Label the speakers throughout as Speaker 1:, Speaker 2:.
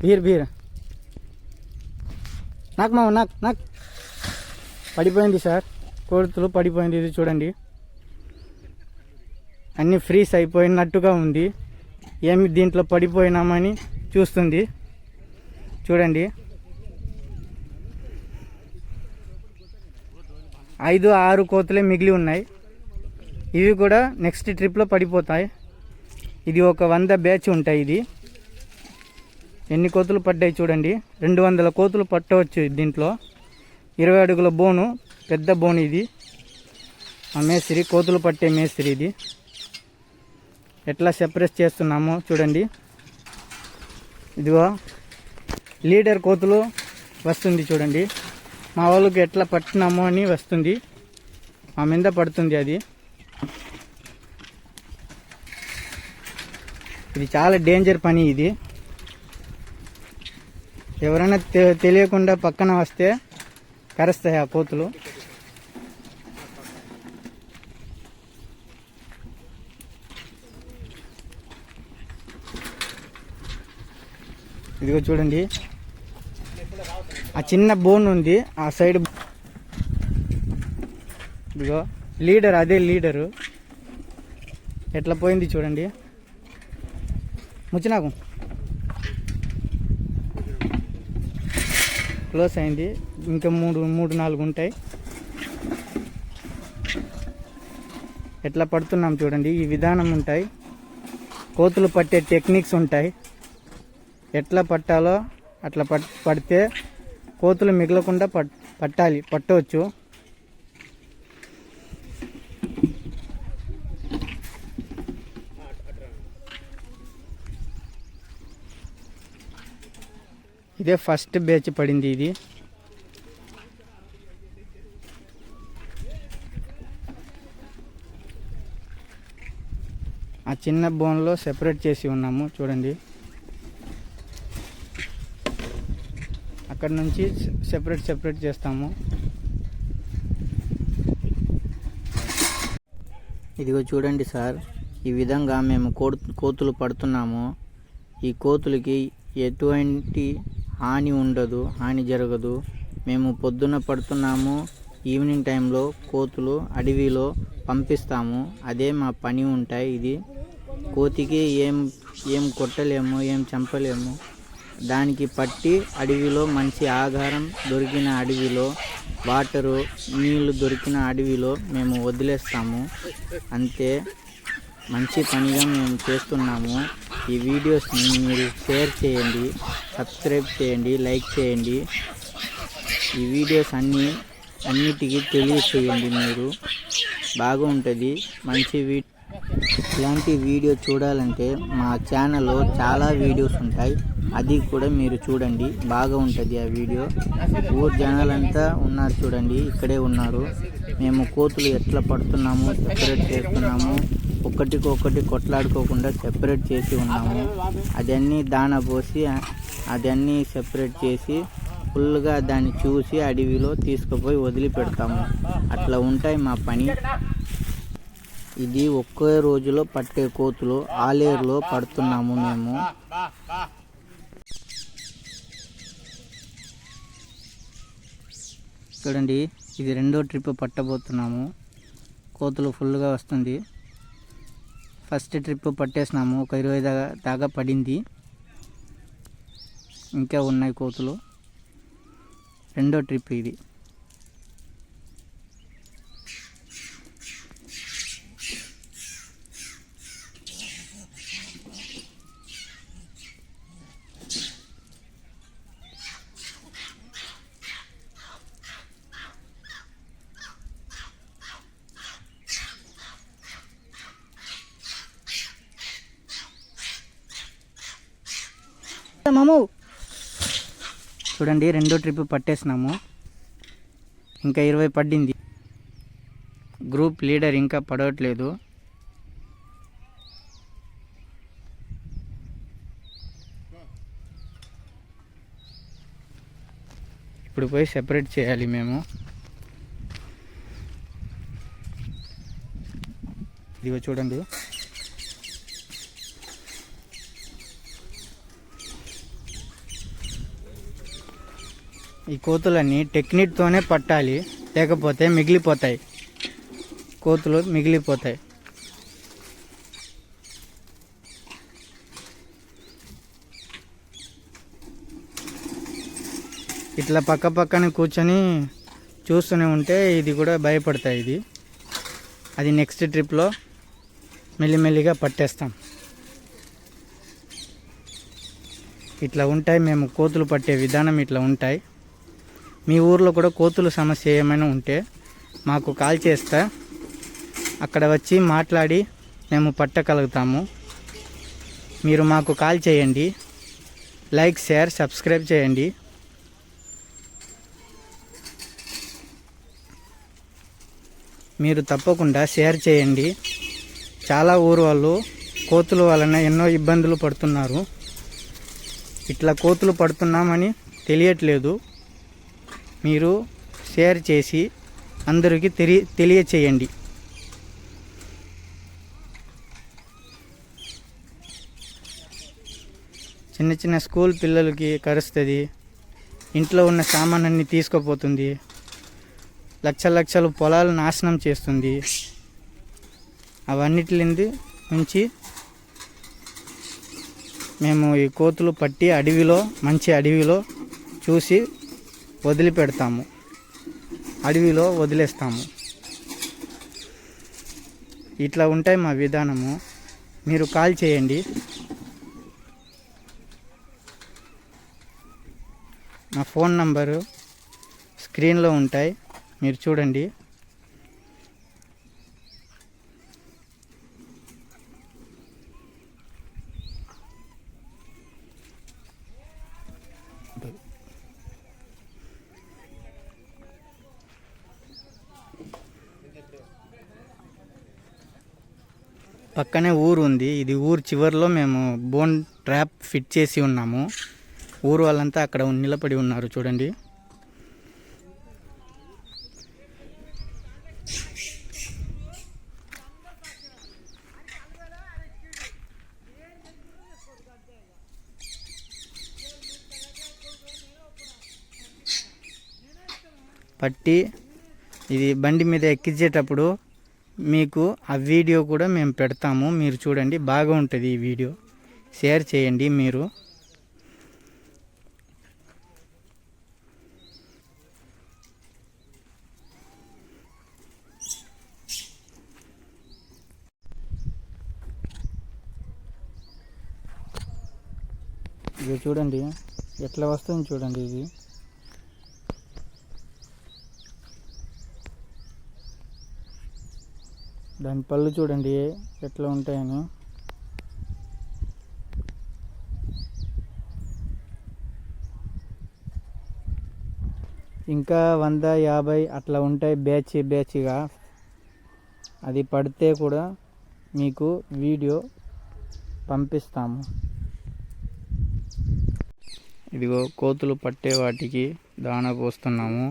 Speaker 1: Beer నాకు మామ నాకు పడిపోయింది సార్, కోతులు పడిపోయింది. ఇది చూడండి, అన్నీ ఫ్రీజ్ అయిపోయినట్టుగా ఉంది. ఏమి దీంట్లో పడిపోయినామని చూస్తుంది. చూడండి, 5-6 కోతులే మిగిలి ఉన్నాయి. ఇవి కూడా నెక్స్ట్ ట్రిప్లో పడిపోతాయి. ఇది ఒక 100 బ్యాచ్ ఉంటాయి. ఇది ఎన్ని కోతులు పడ్డాయి చూడండి, 200 కోతులు పట్టవచ్చు దీంట్లో. 20 అడుగుల బోను, పెద్ద బోను ఇది. ఆ మేస్త్రి, కోతులు పట్టే మేస్త్రి ఇది. ఎట్లా సెపరేట్ చేస్తున్నామో చూడండి. ఇదిగో లీడర్ కోతులు వస్తుంది చూడండి. మా వాళ్ళకి ఎట్లా పట్టినామో అని వస్తుంది, మా మీద పడుతుంది అది. ఇది చాలా డేంజర్ పని. ఇది ఎవరైనా తెలియకుండా పక్కన వస్తే కరుస్తాయి ఆ కోతులు. ఇదిగో చూడండి, ఆ చిన్న బోన్ ఉంది ఆ సైడ్. ఇదిగో లీడర్, అదే లీడరు. ఎట్లా పోయింది చూడండి. ముచ్చినాకు క్లోజ్ అయింది. ఇంకా 3-4 ఉంటాయి. ఎట్లా పడుతున్నాం చూడండి. ఈ విధానం ఉంటాయి, కోతులు పట్టే టెక్నిక్స్ ఉంటాయి. ఎట్లా పట్టాలో అట్లా పడితే కోతులు మిగలకుండా పట్టవచ్చు. ఇదే ఫస్ట్ బ్యాచ్ పడింది. ఇది ఆ చిన్న బోన్లో సెపరేట్ చేసి ఉన్నాము చూడండి. అక్కడ నుంచి సెపరేట్ చేస్తాము. ఇదిగో చూడండి సార్, ఈ విధంగా మేము కోతులు పడుతున్నాము. ఈ కోతులకి ఎటువంటి హాని ఉండదు, హాని జరగదు. మేము పొద్దున్న పడుతున్నాము, ఈవినింగ్ టైంలో కోతులు అడవిలో పంపిస్తాము. అదే మా పని ఉంటాయి. ఇది కోతికి ఏం కొట్టలేము, ఏం చంపలేము. దానికి పట్టి అడవిలో మంచి ఆహారం దొరికిన అడవిలో, వాటరు నీళ్లు దొరికిన అడవిలో మేము వదిలేస్తాము. అంతే, మంచి పనిగా మేము చేస్తున్నాము. ఈ వీడియోస్ని మీరు షేర్ చేయండి, సబ్స్క్రైబ్ చేయండి, లైక్ చేయండి. ఈ వీడియోస్ అన్నిటికీ తెలియచేయండి. మీరు బాగుంటుంది. మంచి ఇలాంటి వీడియో చూడాలంటే మా ఛానల్లో చాలా వీడియోస్ ఉంటాయి, అది కూడా మీరు చూడండి. బాగా ఉంటుంది ఆ వీడియో. ఊరు జనాలంతా ఉన్నారు చూడండి, ఇక్కడే ఉన్నారు. మేము కోతులు ఎట్లా పడుతున్నాము, సెపరేట్ చేస్తున్నాము. ఒక్కటికొక్కటి కొట్లాడుకోకుండా సెపరేట్ చేసి ఉన్నాము. అదన్నీ దాన పోసి అదన్నీ సెపరేట్ చేసి ఫుల్గా దాన్ని చూసి అడవిలో తీసుకుపోయి వదిలిపెడతాము. అట్లా ఉంటాయి మా పని. ఇది ఒకే రోజులో పట్టే కోతులు. ఆలేరులో పడుతున్నాము మేము. చూడండి, ఇది 2వ ట్రిప్ పట్టబోతున్నాము. కోతులు ఫుల్గా వస్తుంది. ఫస్ట్ ట్రిప్ పట్టేసినాము, ఒక 20 దాకా పడింది. ఇంకా ఉన్నాయి కోతులు. 2వ ట్రిప్ ఇది. మాము చూడండి, 2వ ట్రిప్ పట్టేసినాము. ఇంకా 20 పడింది. గ్రూప్ లీడర్ ఇంకా పడవట్లేదు. ఇప్పుడు పోయి సెపరేట్ చేయాలి మేము. ఇదిగో చూడండి, ఈ కోతులన్నీ టెక్నిక్తోనే పట్టాలి, లేకపోతే మిగిలిపోతాయి, కోతులు మిగిలిపోతాయి. ఇట్లా పక్క పక్కన కూర్చొని చూస్తూనే ఉంటే ఇది కూడా భయపడతాయి. అది నెక్స్ట్ ట్రిప్లో మెల్లిమెల్లిగా పట్టేస్తాం. ఇట్లా ఉంటాయి, మేము కోతులు పట్టే విధానం ఇట్లా ఉంటాయి. మీ ఊర్లో కూడా కోతుల సమస్య ఏమైనా ఉంటే మాకు కాల్ చేస్తే అక్కడ వచ్చి మాట్లాడి మేము పట్టగలుగుతాము. మీరు మాకు కాల్ చేయండి, లైక్, షేర్, సబ్స్క్రైబ్ చేయండి. మీరు తప్పకుండా షేర్ చేయండి. చాలా ఊరు వాళ్ళు కోతుల వలన ఎన్నో ఇబ్బందులు పడుతున్నారు. ఇట్లా కోతులు పడుతున్నామని తెలియట్లేదు. మీరు షేర్ చేసి అందరికీ తెలియచేయండి. చిన్న చిన్న స్కూల్ పిల్లలకి కరుస్తుంది, ఇంట్లో ఉన్న సామానాన్ని తీసుకుపోతుంది, లక్షలు పొలాలు నాశనం చేస్తుంది. అవన్నిటి నుంచి మేము ఈ కోతులు పట్టి మంచి అడవిలో చూసి వదిలిపెడతాము, అడవిలో వదిలేస్తాము. ఇట్లా ఉంటాయి మా విధానము. మీరు కాల్ చేయండి. మా ఫోన్ నంబరు స్క్రీన్లో ఉంటాయి, మీరు చూడండి. పక్కనే ఊరు ఉంది. ఇది ఊరు చివరిలో మేము బోన్ ట్రాప్ ఫిట్ చేసి ఉన్నాము. ఊరు వాళ్ళంతా అక్కడ నిలబడి ఉన్నారు, చూడండి. పట్టి ఇది బండి మీద ఎక్కించేటప్పుడు మీకు ఆ వీడియో కూడా మేము పెడతాము, మీరు చూడండి. బాగా ఉంటుంది ఈ వీడియో, షేర్ చేయండి మీరు. ఇది చూడండి ఎట్లా వస్తుంది, చూడండి. ఇది దాని పళ్ళు చూడండి ఎట్లా ఉంటాయని. ఇంకా 100-50 అట్లా ఉంటాయి బ్యాచ్గా. అది పడితే కూడా మీకు వీడియో పంపిస్తాము. ఇదిగో కోతులు పట్టే వాటికి దానా పోస్తున్నాము,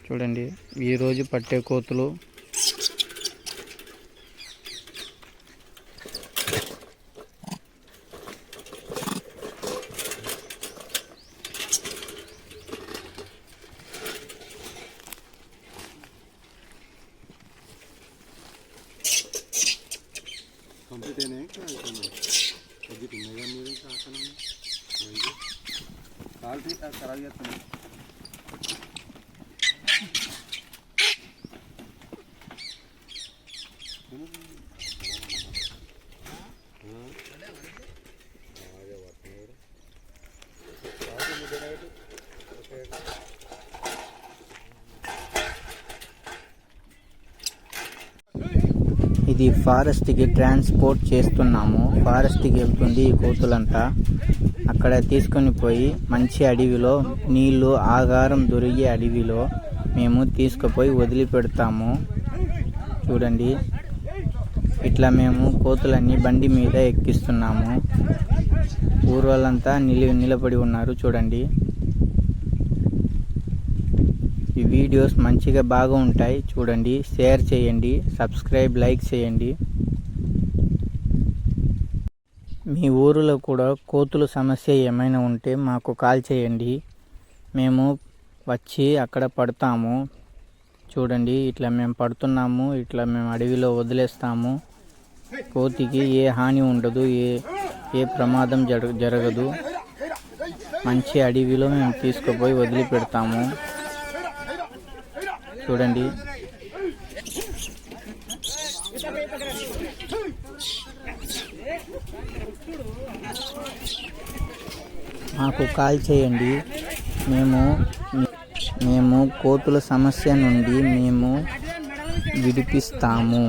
Speaker 1: చూడండి. ఈరోజు పట్టే కోతులు ఇది ఫారెస్ట్కి ట్రాన్స్పోర్ట్ చేస్తున్నాము. ఫారెస్ట్కి వెళ్తుంది ఈ కోతులంతా. అక్కడ తీసుకొని పోయి మంచి అడవిలో నీళ్లు ఆహారం దొరికే అడవిలో మేము తీసుకుపోయి వదిలిపెడతాము. చూడండి, ఇట్లా మేము కోతులన్నీ బండి మీద ఎక్కిస్తున్నాము. ఊరు వాళ్ళంతా నిలబడి ఉన్నారు, చూడండి. ఈ వీడియోస్ మంచిగా బాగా ఉంటాయి, చూడండి. షేర్ చేయండి, సబ్స్క్రైబ్, లైక్ చేయండి. మీ ఊరిలో కూడా కోతుల సమస్య ఏమైనా ఉంటే మాకు కాల్ చేయండి, మేము వచ్చి అక్కడ పడతాము. చూడండి, ఇట్లా మేము పడుతున్నాము, ఇట్లా మేము అడవిలో వదిలేస్తాము. కోతికి ఏ హాని ఉండదు, ఏ ప్రమాదం జరగదు. మంచి అడవిలో మేము తీసుకుపోయి వదిలిపెడతాము. చూడండి, మాకు కాల్ చేయండి, మేము కోతుల సమస్య నుండి మేము విడిపిస్తాము.